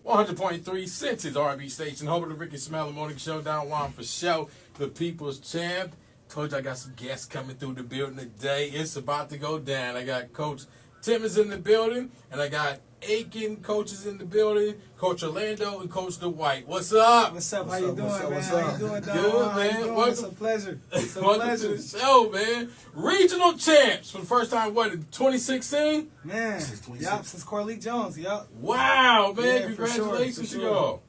100.3 Senses R&B station, home of the Ricky Smell Morning Show, Don Juan for show, the People's Champ. Told you I got some guests coming through the building today. It's about to go down. I got Coach Timmons in the building, and I got Aiken coaches in the building, Coach Orlando and Coach Dwight. What's up? What's up? How you doing, man? What's How up? you doing, Don? Good, man. It's a pleasure. It's a Welcome pleasure. to the show, man. Regional champs for the first time, what, in 2016? Man, yup, since Corley Jones, yup. Wow, man. Yeah, Congratulations for to sure. y'all.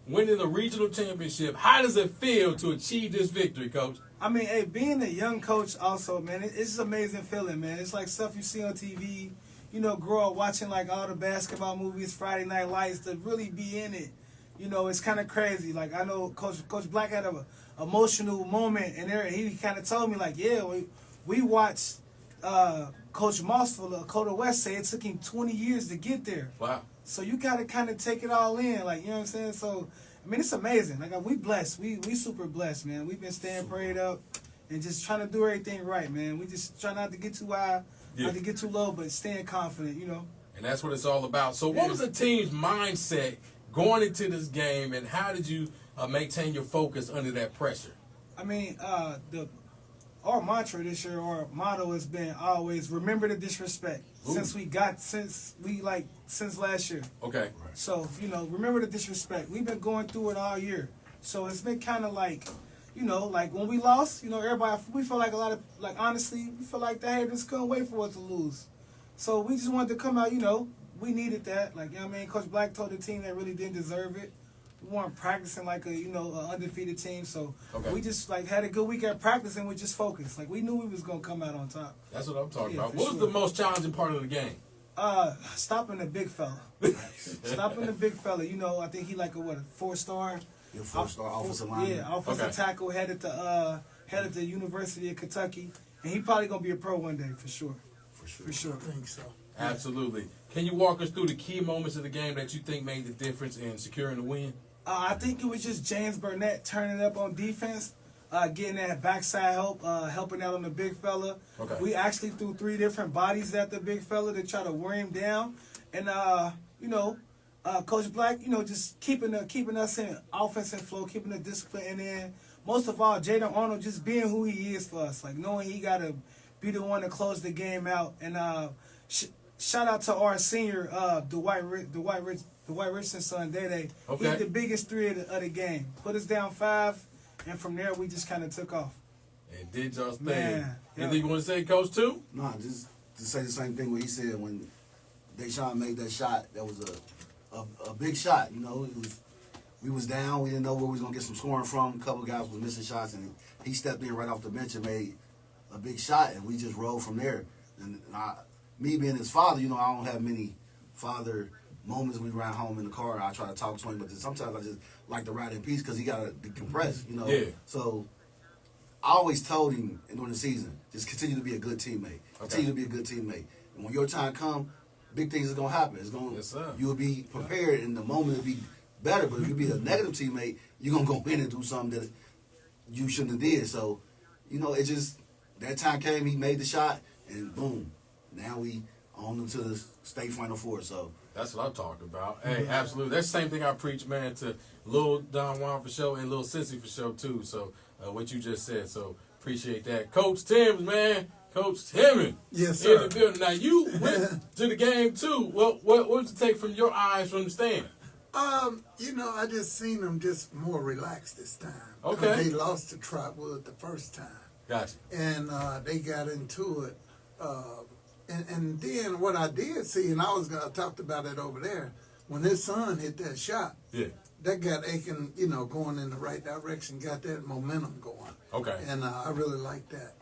Winning the regional championship. How does it feel to achieve this victory, Coach? I mean, hey, being a young coach also, man, it's just an amazing feeling, man. It's like stuff you see on TV, you know, grow up watching like all the basketball movies, Friday Night Lights, to really be in it. You know, it's kind of crazy. Like, I know Coach Black had an emotional moment, and there he kind of told me, like, yeah, we watched Coach Moss for Dakota West say it took him 20 years to get there. Wow. So you got to kind of take it all in, like, you know what I'm saying? So, I mean, it's amazing. Like, we blessed. We super blessed, man. We've been staying prayed up and just trying to do everything right, man. We just try not to get too high, not to get too low, but staying confident, you know. And that's what it's all about. So what was the team's mindset going into this game, and how did you maintain your focus under that pressure? I mean, our mantra this year, our motto has been always remember the disrespect. Ooh. Since last year. Okay. So, you know, remember the disrespect. We've been going through it all year. So it's been kind of like, you know, like when we lost, you know, everybody, we feel like honestly, we feel like the haters couldn't wait for us to lose. So we just wanted to come out, you know, we needed that. Like, you know what I mean? Coach Black told the team that really didn't deserve it. We weren't practicing like an undefeated team. So we just like had a good week at practice and we just focused. Like, we knew we was going to come out on top. That's what I'm talking about. For What was sure. the most challenging part of the game? Stopping the big fella. Stopping the big fella. You know, I think he like a 4-star. Your 4-star offensive lineman. Yeah, offensive tackle, headed to University of Kentucky, and he probably gonna be a pro one day for sure. For sure. I think so. Absolutely. Can you walk us through the key moments of the game that you think made the difference in securing the win? I think it was just James Burnett turning up on defense, getting that backside help, helping out on the big fella. Okay. We actually threw 3 different bodies at the big fella to try to wear him down, and Coach Black, you know, just keeping us in offensive flow, keeping the discipline, and then most of all, Jaden Arnold just being who he is for us, like knowing he got to be the one to close the game out. And shout out to our senior Dwight Richardson's son, Dede. Okay. He's the biggest 3 of the game. Put us down 5, and from there we just kind of took off. And did y'all's thing. Man, Anything you want to say, Coach, too? No, just to say the same thing what he said when Deshaun made that shot. That was a big shot. You know, we was down. We didn't know where we was gonna get some scoring from. A couple of guys was missing shots, and he stepped in right off the bench and made a big shot, and we just rolled from there. And me being his father, you know, I don't have many father moments. We ride home in the car. I try to talk to him, but sometimes I just like to ride in peace because he got to decompress. You know. Yeah. So I always told him during the season, just continue to be a good teammate. Continue to be a good teammate. And when your time comes, big things are going to happen. It's going. Yes, sir. You'll be prepared, and the moment will be better. But if you be a negative teammate, you're going to go in and do something that you shouldn't have did. So, you know, it just, that time came, he made the shot, and boom. Now we on to the state Final Four. So That's what I'm talking about. Hey, absolutely. That's the same thing I preach, man, to Lil Don Juan for sure and Lil Sissy for sure, too. So, what you just said. So, appreciate that. Coach Timms, man. Coach Timmons. Yes, In sir. the building. Now, you went to the game, too. What was the take from your eyes from the stand? You know, I just seen them just more relaxed this time. 'Cause Okay. They lost to Trotwood the first time. Gotcha. And they got into it. And then what I did see, and I talked about it over there, when his son hit that shot, Yeah. that got Aiken, you know, going in the right direction, got that momentum going. Okay. And I really like that.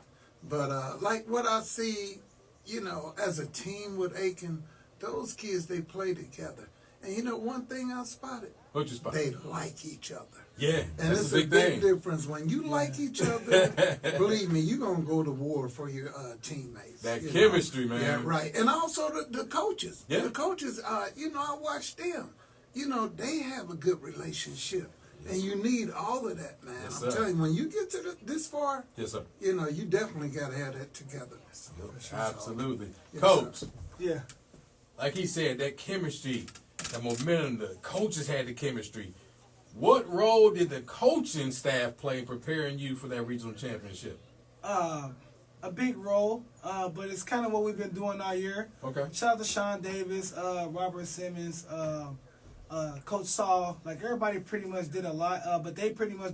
But like what I see, you know, as a team with Aiken, those kids, they play together. And you know, one thing I spotted, What you spot? they like each other. Yeah, And that's it's a big thing. difference. When you like each other, believe me, you're going to go to war for your teammates. That you chemistry, know? man. Yeah, right. And also the coaches. Yeah. The coaches, you know, I watched them. You know, they have a good relationship. And you need all of that, man. Yes, I'm sir. telling you, when you get to this far, Yes, sir. you know, you definitely got to have that togetherness. Absolutely. Yes, Coach, sir. Yeah. like he said, that chemistry the momentum, the coaches had the chemistry. What role did the coaching staff play in preparing you for that regional championship? A big role, but it's kind of what we've been doing all year. Okay. Shout out to Sean Davis, Robert Simmons, Coach Saul. Like, everybody pretty much did a lot, but they pretty much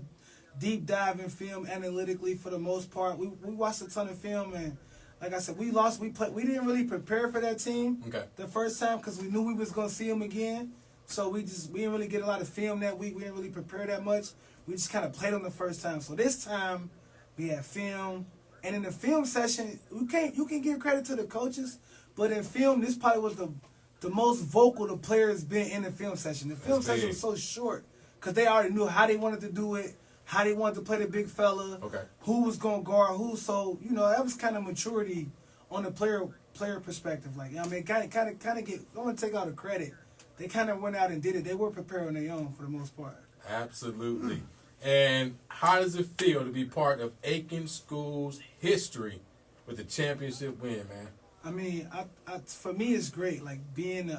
deep dive in film analytically for the most part. We watched a ton of film, and like I said, we lost. We didn't really prepare for that team the first time because we knew we was gonna see them again. So we didn't really get a lot of film that week. We didn't really prepare that much. We just kind of played them the first time. So this time we had film, and in the film session, you can give credit to the coaches, but in film, this probably was the most vocal the players been in the film session. The film session was so short because they already knew how they wanted to do it, how they wanted to play the big fella, who was gonna guard who. So that was kind of maturity on the player perspective. Like, I mean, kind of get. I want to take all the credit. They kind of went out and did it. They were prepared on their own for the most part. Absolutely. And how does it feel to be part of Aiken School's history with the championship win, man? I mean, for me, it's great. Like, being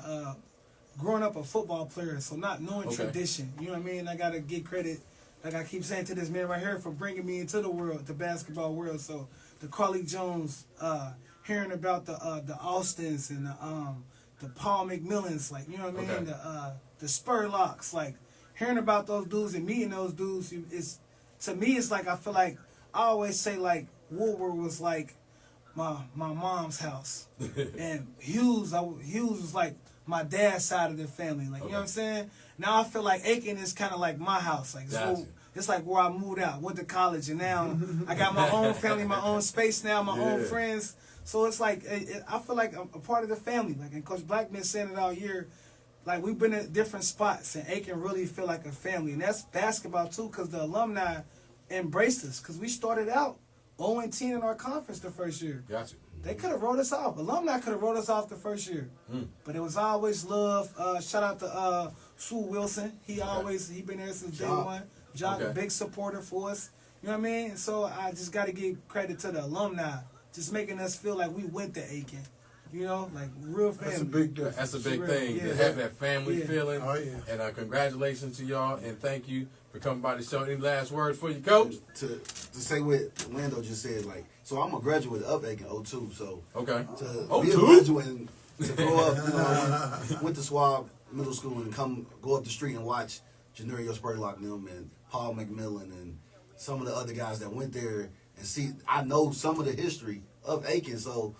growing up a football player, so not knowing tradition. You know what I mean? I gotta give credit, like I keep saying to this man right here, for bringing me into the basketball world. So the Carly Jones, hearing about the Austins and the Paul McMillans, like, you know what I mean? The Spurlocks, like, hearing about those dudes and meeting those dudes, to me, it's like, I feel like, I always say, like, Woolworth was like my mom's house. And Hughes was like my dad's side of the family. Like, you know what I'm saying? Now I feel like Aiken is kind of like my house. Like, it's like where I moved out, went to college, and now I got my own family, my own space now, my own friends. So it's like, I feel like I'm a part of the family. Like, and Coach Black been saying it all year. Like, we've been at different spots, and Aiken really feel like a family. And that's basketball, too, because the alumni embraced us. Because we started out 0-10 in our conference the first year. Gotcha. They could have wrote us off. Alumni could have wrote us off the first year. But it was always love. Shout out to Sue Wilson. He been there since day one. Jock, a big supporter for us. You know what I mean? So I just got to give credit to the alumni, just making us feel like we went to Aiken. You know, like real family. That's a big difference. That's a big thing, to have that family feeling. Oh, yeah. And congratulations to y'all, and thank you for coming by the show. Any last words for you, Coach? To say what Orlando just said, like, so I'm a graduate of Aiken 02, so to be a graduate and to grow up, went to Swab Middle School and go up the street and watch Janario Spurlock and them and Paul McMillan and some of the other guys that went there and see, I know some of the history of Aiken, so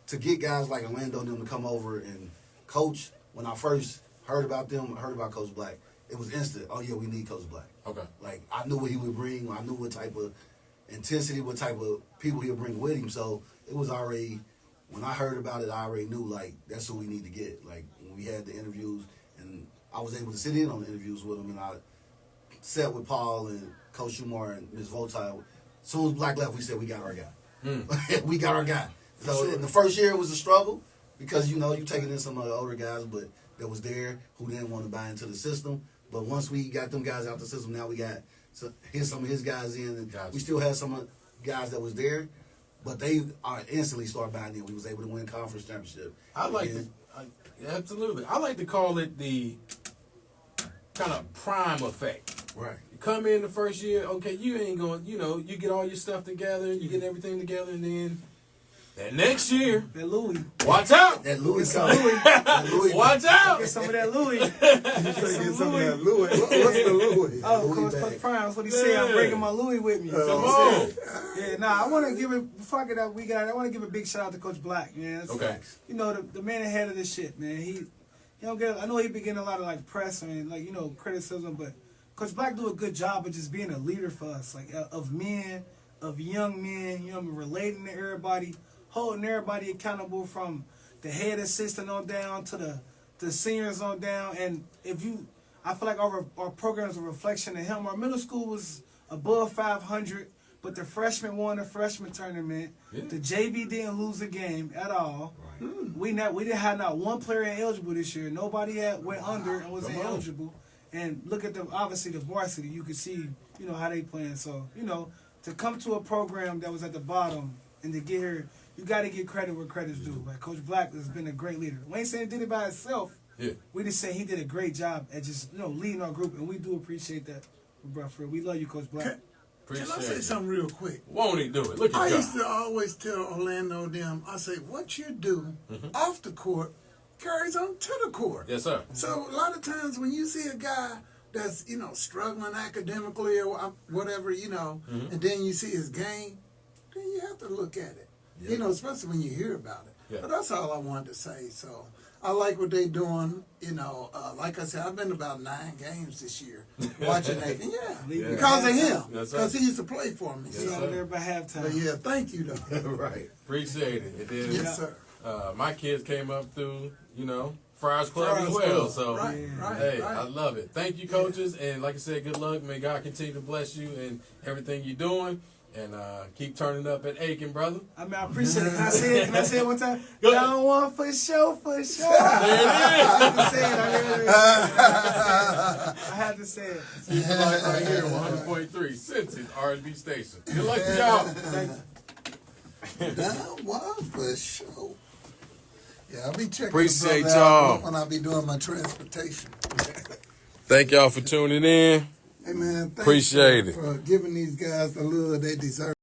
to get guys like Orlando and them to come over and coach, when I first heard about Coach Black, it was instant. Oh, yeah, we need Coach Black. Okay. Like, I knew what he would bring. I knew what type of intensity, what type of people he would bring with him. So it was already, when I heard about it, I already knew, like, that's who we need to get. Like, when we had the interviews, and I was able to sit in on the interviews with him, and I sat with Paul and Coach Shumar and Ms. Voltaire. As soon as Black left, we said, we got our guy. We got our guy. So in the first year, it was a struggle because, you taking in some of the older guys, but that was there who didn't want to buy into the system. But once we got them guys out the system, now we got some of his guys in. And we still had some of the guys that was there, but they instantly started buying in. We was able to win conference championship. Absolutely. I like to call it the kind of prime effect. Right. You come in the first year, okay, you ain't going, you get all your stuff together, you get everything together, and then that next year, that Louis. Watch out. That Louis. Watch out. Get some of that Louis. Get some of that Louis. What's the Louis? Oh, Coach Prime. That's what he said. I'm bringing my Louis with me. Come on. I want to give it, before I get out, I want to give a big shout out to Coach Black, man. Okay. The man ahead of this shit, man. He don't get, I know he been getting a lot of press and criticism, but Coach Black do a good job of just being a leader for us, of men, of young men, relating to everybody, holding everybody accountable from the head assistant on down to the seniors on down. And I feel like our program is a reflection of him. Our middle school was above 500, but the freshmen won the freshman tournament. Yeah. The JV didn't lose a game at all. Right. We didn't have not one player ineligible this year. Nobody went under and was ineligible. And look at obviously the varsity. You could see, how they playing. So, to come to a program that was at the bottom and to get here, you got to give credit where credit's due. Like, Coach Black has been a great leader. We ain't saying he did it by himself, Yeah. We just saying he did a great job at just leading our group, and we do appreciate that, bro. We love you, Coach Black. Can I say Appreciate it. something real quick? Won't he do it? Look at I God. used to always tell Orlando them, I say, what you do off the court carries on to the court. Yes, sir. So a lot of times when you see a guy that's, struggling academically or whatever, and then you see his game, then you have to look at it. Yeah. Especially when you hear about it. Yeah. But that's all I wanted to say. So I like what they doing. Like I said, I've been to about 9 games this year watching Aiken. Yeah. Because of him. Yes, sir. Because he used to play for me. See Yes, out sir. there by halftime. But yeah, thank you though. Right. Appreciate it. And then, Yes, sir. my kids came up through, Friars Club Friars as well. Club. So, Right, right, hey, right. I love it. Thank you, coaches. And like I said, good luck. May God continue to bless you and everything you're doing. And keep turning up at Aiken, brother. I mean, I appreciate it. Can I say it? Can I say it one time? Go ahead. Down one for sure, for sure. There I had to say it. I had to say it. it is. Keep it live right here, 100.3 Cincy's R&B station. Good luck to y'all. Thank you. That was for sure. Yeah, I'll be checking Appreciate the brother out y'all. when I'll be doing my transportation. Thank y'all for tuning in. Hey man, thanks Appreciate it. for giving these guys the love they deserve.